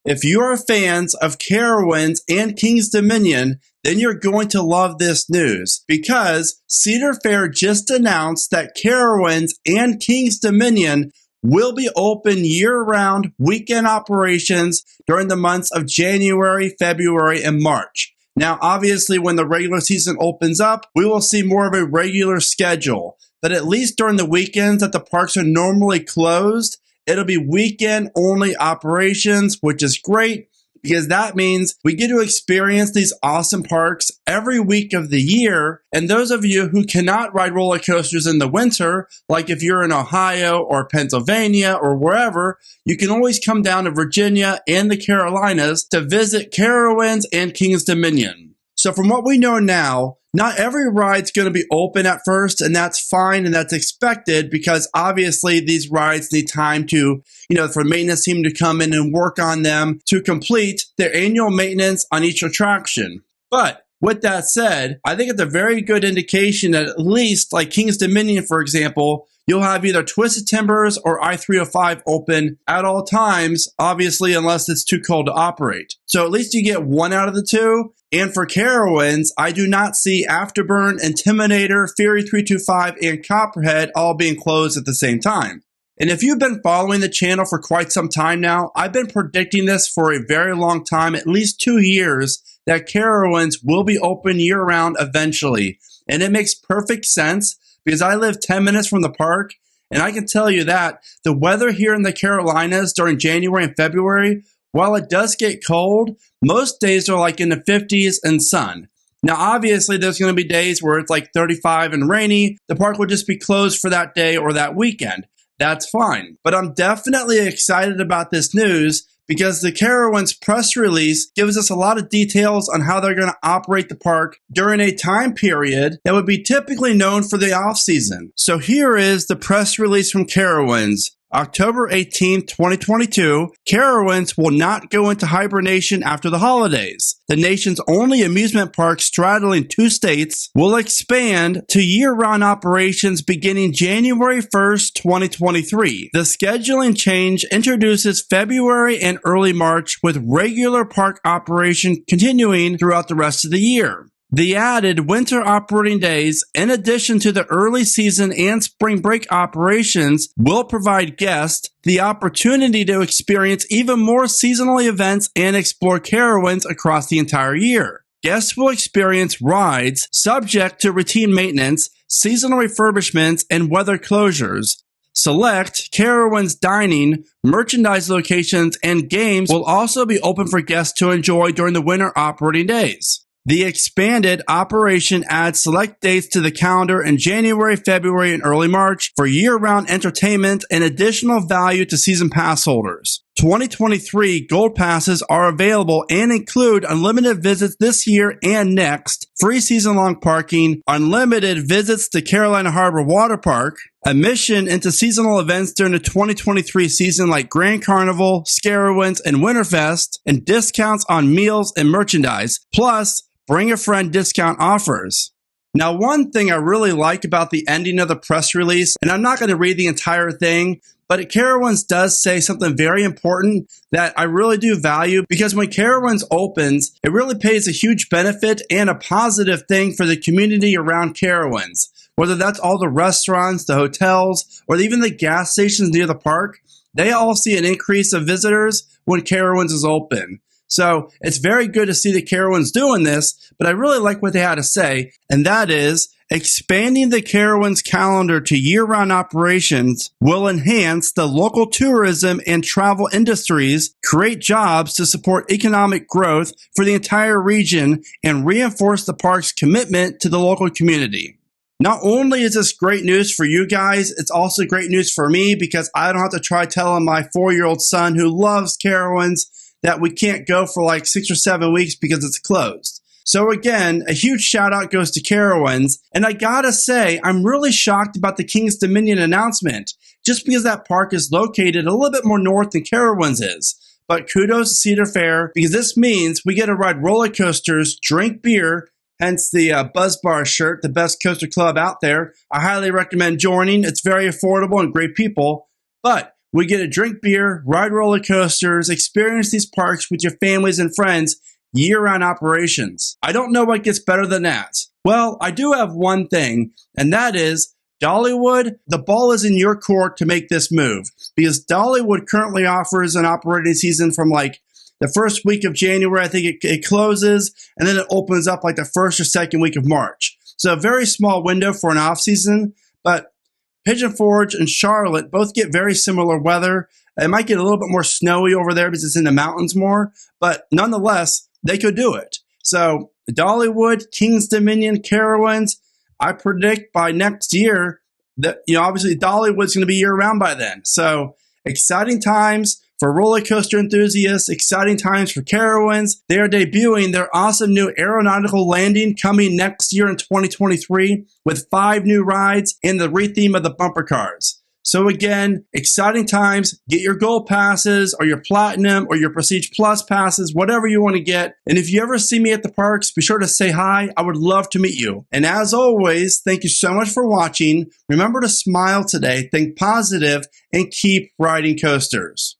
If you are fans of Carowinds and Kings Dominion, then you're going to love this news because Cedar Fair just announced that Carowinds and Kings Dominion will be open year-round weekend operations during the months of January, February, and March. Now, obviously, when the regular season opens up, we will see more of a regular schedule. But at least during the weekends that the parks are normally closed, it'll be weekend-only operations, which is great because that means we get to experience these awesome parks every week of the year. And those of you who cannot ride roller coasters in the winter, like if you're in Ohio or Pennsylvania or wherever, you can always come down to Virginia and the Carolinas to visit Carowinds and Kings Dominion. So from what we know now, not every ride's going to be open at first, and that's fine and that's expected because obviously these rides need time to, for the maintenance team to come in and work on them to complete their annual maintenance on each attraction. But with that said, I think it's a very good indication that at least like Kings Dominion, for example, you'll have either Twisted Timbers or I-305 open at all times, obviously unless it's too cold to operate. So at least you get one out of the two. And for Carowinds, I do not see Afterburn, Intimidator, Fury 325, and Copperhead all being closed at the same time. And if you've been following the channel for quite some time now, I've been predicting this for a very long time, at least 2 years, that Carowinds will be open year-round eventually. And it makes perfect sense because I live 10 minutes from the park, and I can tell you that the weather here in the Carolinas during January and February, while it does get cold, most days are like in the 50s and sun. Now, obviously, there's going to be days where it's like 35 and rainy. The park will just be closed for that day or that weekend. That's fine. But I'm definitely excited about this news because the Carowinds press release gives us a lot of details on how they're going to operate the park during a time period that would be typically known for the off-season. So here is the press release from Carowinds. October 18, 2022, Carowinds will not go into hibernation after the holidays. The nation's only amusement park straddling 2 states will expand to year-round operations beginning January 1st, 2023. The scheduling change introduces February and early March with regular park operation continuing throughout the rest of the year. The added winter operating days, in addition to the early season and spring break operations, will provide guests the opportunity to experience even more seasonal events and explore Carowinds across the entire year. Guests will experience rides subject to routine maintenance, seasonal refurbishments, and weather closures. Select Carowinds dining, merchandise locations, and games will also be open for guests to enjoy during the winter operating days. The expanded operation adds select dates to the calendar in January, February, and early March for year-round entertainment and additional value to season pass holders. 2023 Gold Passes are available and include unlimited visits this year and next, free season-long parking, unlimited visits to Carolina Harbor Water Park, admission into seasonal events during the 2023 season like Grand Carnival, Scarowinds, and Winterfest, and discounts on meals and merchandise, plus bring a friend discount offers. Now, one thing I really like about the ending of the press release, and I'm not going to read the entire thing, but Carowinds does say something very important that I really do value because when Carowinds opens, it really pays a huge benefit and a positive thing for the community around Carowinds. Whether that's all the restaurants, the hotels, or even the gas stations near the park, they all see an increase of visitors when Carowinds is open. So it's very good to see the Carowinds doing this, but I really like what they had to say, and that is expanding the Carowinds calendar to year-round operations will enhance the local tourism and travel industries, create jobs to support economic growth for the entire region, and reinforce the park's commitment to the local community. Not only is this great news for you guys, it's also great news for me because I don't have to try telling my 4-year-old son who loves Carowinds that we can't go for like 6 or 7 weeks because it's closed. So again, a huge shout out goes to Carowinds, and I gotta say, I'm really shocked about the Kings Dominion announcement, just because that park is located a little bit more north than Carowinds is. But kudos to Cedar Fair, because this means we get to ride roller coasters, drink beer, hence the Buzz Bar shirt, the best coaster club out there. I highly recommend joining. It's very affordable and great people. But we get to drink beer, ride roller coasters, experience these parks with your families and friends, year-round operations. I don't know what gets better than that. Well, I do have one thing, and that is Dollywood, the ball is in your court to make this move, because Dollywood currently offers an operating season from like the first week of January. I think it closes, and then it opens up like the first or second week of March. So a very small window for an off season, but Pigeon Forge and Charlotte both get very similar weather. It might get a little bit more snowy over there because it's in the mountains more, but nonetheless, they could do it. So Dollywood, Kings Dominion, Carowinds, I predict by next year that, obviously Dollywood's going to be year-round by then. So exciting times for roller coaster enthusiasts, exciting times for Carowinds. They are debuting their awesome new aeronautical landing coming next year in 2023 with 5 new rides and the retheme of the bumper cars. So again, exciting times. Get your gold passes or your platinum or your prestige plus passes, whatever you want to get. And if you ever see me at the parks, be sure to say hi. I would love to meet you. And as always, thank you so much for watching. Remember to smile today, think positive, and keep riding coasters.